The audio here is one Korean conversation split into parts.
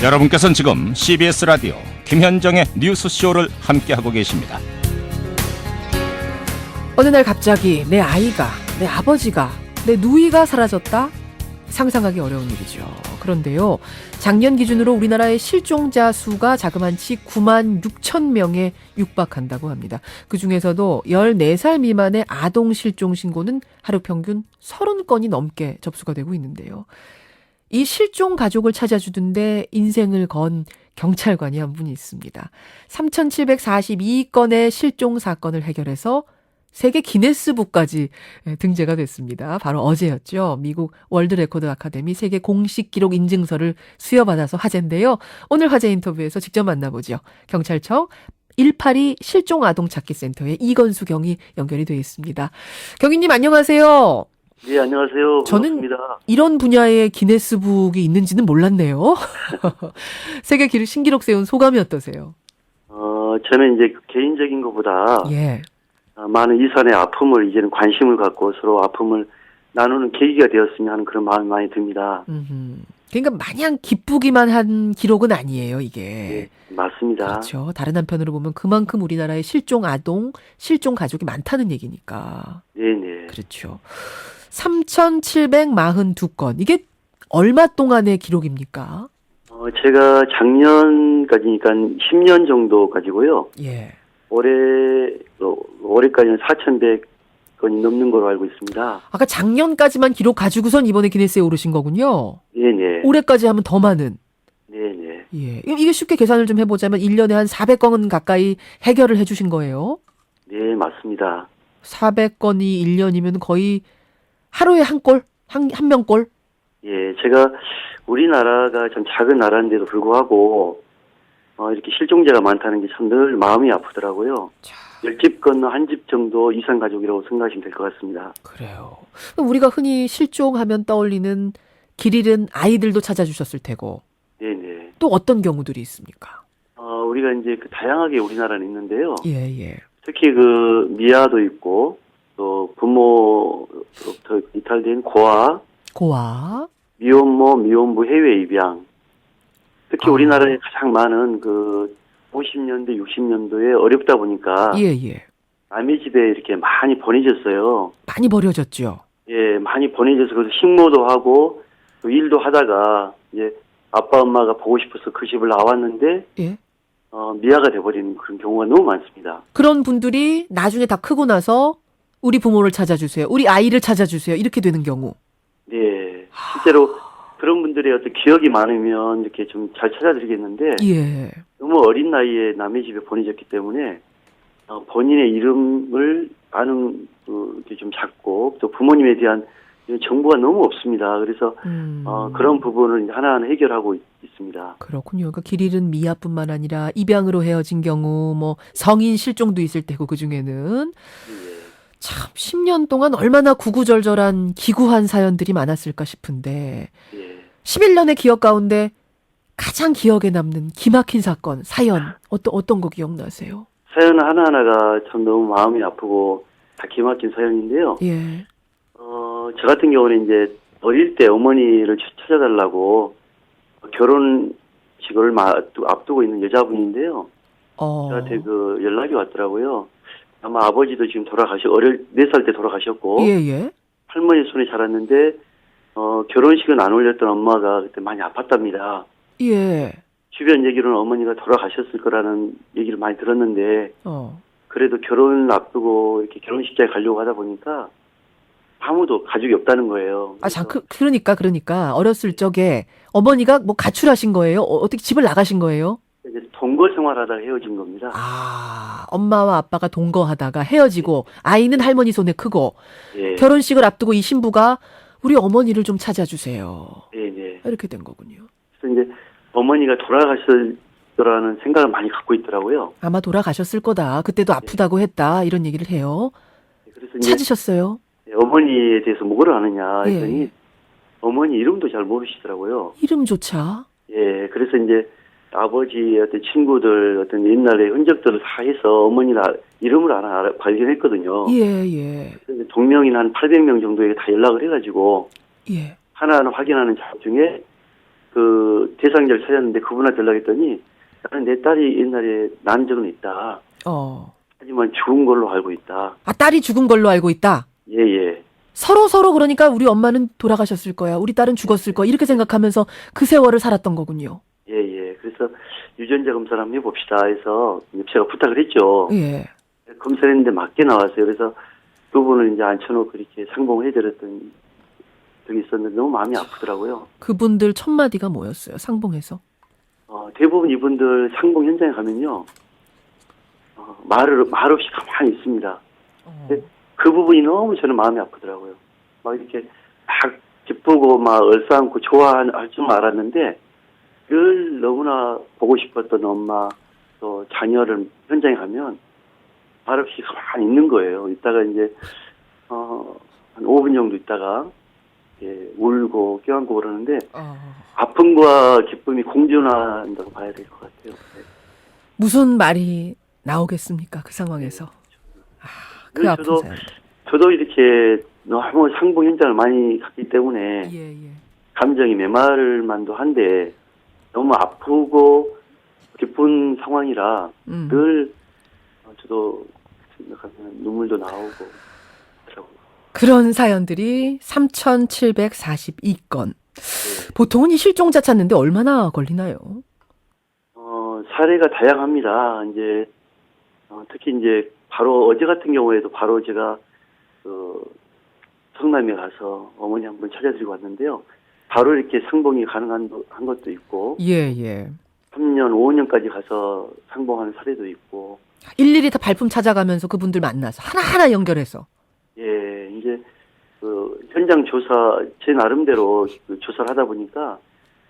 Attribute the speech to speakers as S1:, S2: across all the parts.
S1: 여러분께서는 지금 CBS 라디오 김현정의 뉴스쇼를 함께하고 계십니다.
S2: 어느 날 갑자기 내 아이가, 내 아버지가, 내 누이가 사라졌다? 상상하기 어려운 일이죠. 그런데요, 작년 기준으로 우리나라의 실종자 수가 자그만치 9만 6천 명에 육박한다고 합니다. 그중에서도 14살 미만의 아동 실종 신고는 하루 평균 30건이 넘게 접수가 되고 있는데요. 이 실종 가족을 찾아주던데 인생을 건 경찰관이 한 분이 있습니다. 3,742건의 실종 사건을 해결해서 세계 기네스북까지 등재가 됐습니다. 바로 어제였죠. 미국 월드 레코드 아카데미 세계 공식 기록 인증서를 수여받아서 화제인데요. 오늘 화제 인터뷰에서 직접 만나보죠. 경찰청 182 실종 아동 찾기 센터의 이건수 경위 연결이 되어 있습니다. 경위님 안녕하세요.
S3: 네, 안녕하세요.
S2: 저는
S3: 반갑습니다.
S2: 이런 분야의 기네스북이 있는지는 몰랐네요. 세계 신기록 세운 소감이 어떠세요?
S3: 저는 이제 개인적인 것보다
S2: 예.
S3: 많은 이산의 아픔을 이제는 관심을 갖고 서로 아픔을 나누는 계기가 되었으면 하는 그런 마음이 많이 듭니다.
S2: 그러니까 마냥 기쁘기만 한 기록은 아니에요, 이게.
S3: 네, 맞습니다.
S2: 그렇죠. 다른 한편으로 보면 그만큼 우리나라에 실종 아동, 실종 가족이 많다는 얘기니까.
S3: 네네.
S2: 그렇죠. 3,742건. 이게 얼마 동안의 기록입니까?
S3: 제가 작년까지니까 10년 정도 가지고요.
S2: 예.
S3: 올해까지는 4,100건이 넘는 걸로 알고 있습니다.
S2: 아까 작년까지만 기록 가지고선 이번에 기네스에 오르신 거군요.
S3: 네네.
S2: 올해까지 하면 더 많은.
S3: 네네.
S2: 예. 이게 쉽게 계산을 좀 해보자면 1년에 한 400건 가까이 해결을 해주신 거예요.
S3: 네, 맞습니다.
S2: 400건이 1년이면 거의 하루에 한 건? 한 명꼴?
S3: 예, 제가 우리나라가 좀 작은 나라인데도 불구하고 이렇게 실종자가 많다는 게 참 늘 마음이 아프더라고요. 10집 건너 한 집 정도 이상 가족이라고 생각하시면 될 것 같습니다.
S2: 그래요. 우리가 흔히 실종하면 떠올리는 길 잃은 아이들도 찾아주셨을 테고.
S3: 네네.
S2: 또 어떤 경우들이 있습니까?
S3: 우리가 이제 다양하게 우리나라는 있는데요.
S2: 예, 예.
S3: 특히 미아도 있고, 또 부모로부터 이탈된 고아, 미혼모, 미혼부 해외 입양. 특히 우리나라에 가장 많은 50년대, 60년도에 어렵다 보니까.
S2: 예, 예.
S3: 남의 집에 이렇게 많이 보내졌어요.
S2: 많이 버려졌죠.
S3: 예, 많이 보내져서 그래서 식모도 하고 또 일도 하다가 이제 아빠 엄마가 보고 싶어서 그 집을 나왔는데
S2: 예.
S3: 미아가 돼버리는 그런 경우가 너무 많습니다.
S2: 그런 분들이 나중에 다 크고 나서 우리 부모를 찾아주세요. 우리 아이를 찾아주세요. 이렇게 되는 경우.
S3: 네, 실제로 그런 분들의 어떤 기억이 많으면 이렇게 좀 잘 찾아드리겠는데
S2: 예.
S3: 너무 어린 나이에 남의 집에 보내졌기 때문에 본인의 이름을 아는 게 좀 작고 또 부모님에 대한 정보가 너무 없습니다. 그래서 그런 부분을 하나하나 해결하고 있습니다.
S2: 그렇군요. 그러니까 길 잃은 미아뿐만 아니라 입양으로 헤어진 경우, 뭐 성인 실종도 있을 테고 그 중에는
S3: 예.
S2: 참 10년 동안 얼마나 구구절절한 기구한 사연들이 많았을까 싶은데
S3: 예.
S2: 11년의 기억 가운데 가장 기억에 남는 기막힌 사건, 사연 어떤 거 기억나세요?
S3: 사연 하나하나가 참 너무 마음이 아프고 다 기막힌 사연인데요.
S2: 예.
S3: 저 같은 경우는 이제 어릴 때 어머니를 찾아달라고 결혼식을 앞두고 있는 여자분인데요. 저한테 연락이 왔더라고요. 아마 아버지도 지금 4살 때 돌아가셨고.
S2: 예.
S3: 할머니 손에 자랐는데, 결혼식은 안 올렸던 엄마가 그때 많이 아팠답니다.
S2: 예.
S3: 주변 얘기로는 어머니가 돌아가셨을 거라는 얘기를 많이 들었는데, 그래도 결혼을 앞두고 이렇게 결혼식장에 가려고 하다 보니까 아무도 가족이 없다는 거예요.
S2: 그러니까 어렸을 적에 어머니가 뭐 가출하신 거예요? 어떻게 집을 나가신 거예요?
S3: 이제 동거 생활하다가 헤어진 겁니다.
S2: 엄마와 아빠가 동거하다가 헤어지고 아이는 할머니 손에 크고
S3: 예.
S2: 결혼식을 앞두고 이 신부가 우리 어머니를 좀 찾아주세요.
S3: 네.
S2: 이렇게 된 거군요.
S3: 그래서 이제 어머니가 돌아가실 거라는 생각을 많이 갖고 있더라고요.
S2: 아마 돌아가셨을 거다. 그때도 아프다고 했다. 이런 얘기를 해요.
S3: 그래서 이제
S2: 찾으셨어요?
S3: 어머니에 대해서 뭐를 아느냐 했더니
S2: 예.
S3: 어머니 이름도 잘 모르시더라고요.
S2: 이름조차?
S3: 예, 그래서 이제 아버지의 어떤 친구들 어떤 옛날의 흔적들을 다 해서 어머니 이름을 하나 발견했거든요.
S2: 예.
S3: 그래서 동명인 한 800명 정도에게 다 연락을 해가지고
S2: 예.
S3: 하나하나 확인하는 작업 중에 그 대상자를 찾았는데 그분한테 연락했더니 나는 내 딸이 옛날에 난 적은 있다. 하지만 죽은 걸로 알고 있다.
S2: 아, 딸이 죽은 걸로 알고 있다.
S3: 예.
S2: 서로 그러니까 우리 엄마는 돌아가셨을 거야. 우리 딸은 죽었을 거야. 이렇게 생각하면서 그 세월을 살았던 거군요.
S3: 예. 그래서 유전자 검사를 한번 해봅시다 해서 제가 부탁을 했죠.
S2: 예.
S3: 검사를 했는데 맞게 나왔어요. 그래서 두 분을 이제 앉혀놓고 이렇게 상봉을 해드렸던 적이 있었는데 너무 마음이 아프더라고요.
S2: 그분들 첫 마디가 뭐였어요? 상봉에서?
S3: 대부분 이분들 상봉 현장에 가면요. 말 없이 가만히 있습니다. 근데 그 부분이 너무 저는 마음이 아프더라고요. 막 이렇게 막 기쁘고 막 얼싸안고 좋아할 줄 알았는데 늘 너무나 보고 싶었던 엄마 또 자녀를 현장에 가면 말없이 가만히 있는 거예요. 이따가 이제 한 5분 정도 있다가 울고 껴안고 그러는데 아픔과 기쁨이 공존한다고 봐야 될 것 같아요. 네.
S2: 무슨 말이 나오겠습니까? 그 상황에서. 그 아픈 사연.
S3: 저도 이렇게 너무 상봉 현장을 많이 갔기 때문에
S2: 예.
S3: 감정이 메마를 만도 한데 너무 아프고 기쁜 상황이라 늘 저도 생각하면 눈물도 나오고 그러더라고요.
S2: 그런 사연들이 3,742건.
S3: 네.
S2: 보통은 이 실종자 찾는데 얼마나 걸리나요?
S3: 사례가 다양합니다. 이제 특히 이제 바로 어제 같은 경우에도 바로 제가 성남에 가서 어머니 한 분 찾아드리고 왔는데요. 바로 이렇게 상봉이 가능한 한 것도 있고,
S2: 예.
S3: 3년, 5년까지 가서 상봉하는 사례도 있고,
S2: 일일이 다 발품 찾아가면서 그분들 만나서 하나하나 연결해서.
S3: 예, 이제 그 현장 조사 제 나름대로 그 조사를 하다 보니까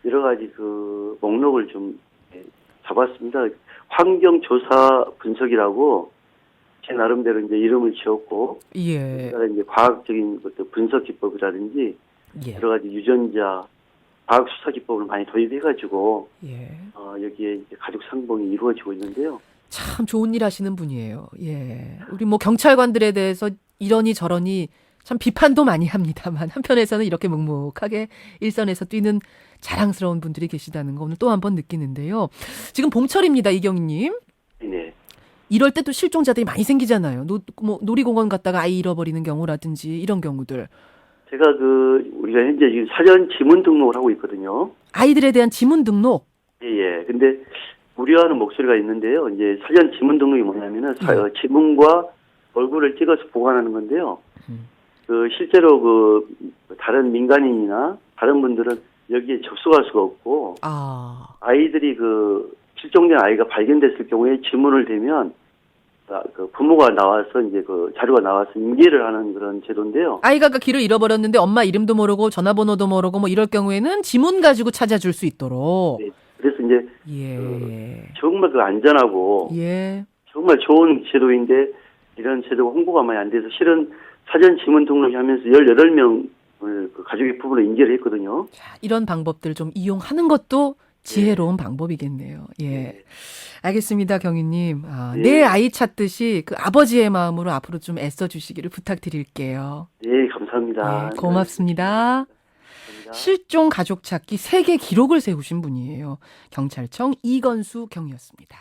S3: 여러 가지 그 목록을 좀 잡았습니다. 환경 조사 분석이라고 제 나름대로 이제 이름을 지었고,
S2: 예.
S3: 이제 과학적인 것도 분석 기법이라든지
S2: 예.
S3: 여러 가지 유전자 과학 수사 기법을 많이 도입해가지고
S2: 예.
S3: 여기에 이제 가족 상봉이 이루어지고 있는데요.
S2: 참 좋은 일 하시는 분이에요. 예. 우리 뭐 경찰관들에 대해서 이러니 저러니 참 비판도 많이 합니다만 한편에서는 이렇게 묵묵하게 일선에서 뛰는 자랑스러운 분들이 계시다는 거 오늘 또 한 번 느끼는데요. 지금 봄철입니다, 이경님.
S3: 네.
S2: 이럴 때 또 실종자들이 많이 생기잖아요. 놀이공원 갔다가 아이 잃어버리는 경우라든지 이런 경우들.
S3: 제가 우리가 현재 지금 사전 지문 등록을 하고 있거든요.
S2: 아이들에 대한 지문 등록.
S3: 예. 근데 우려하는 목소리가 있는데요. 이제 사전 지문 등록이 뭐냐면은 지문과 얼굴을 찍어서 보관하는 건데요. 실제로 다른 민간인이나 다른 분들은 여기에 접속할 수가 없고, 아이들이 실종된 아이가 발견됐을 경우에 지문을 대면 부모가 나와서 이제 자료가 나와서 인계를 하는 그런 제도인데요.
S2: 아이가 길을 잃어버렸는데 엄마 이름도 모르고 전화번호도 모르고 뭐 이럴 경우에는 지문 가지고 찾아줄 수 있도록.
S3: 네. 그래서 이제 정말 안전하고 정말 좋은 제도인데 이런 제도가 홍보가 많이 안 돼서 실은 사전 지문 등록하면서 18명을 가족의 부부로 인계를 했거든요.
S2: 자, 이런 방법들 좀 이용하는 것도 지혜로운 방법이겠네요. 예. 알겠습니다, 경위님. 내 아이 찾듯이 그 아버지의 마음으로 앞으로 좀 애써주시기를 부탁드릴게요.
S3: 네, 감사합니다.
S2: 네, 고맙습니다. 감사합니다. 실종 가족 찾기 세계 기록을 세우신 분이에요. 경찰청 이건수 경위였습니다.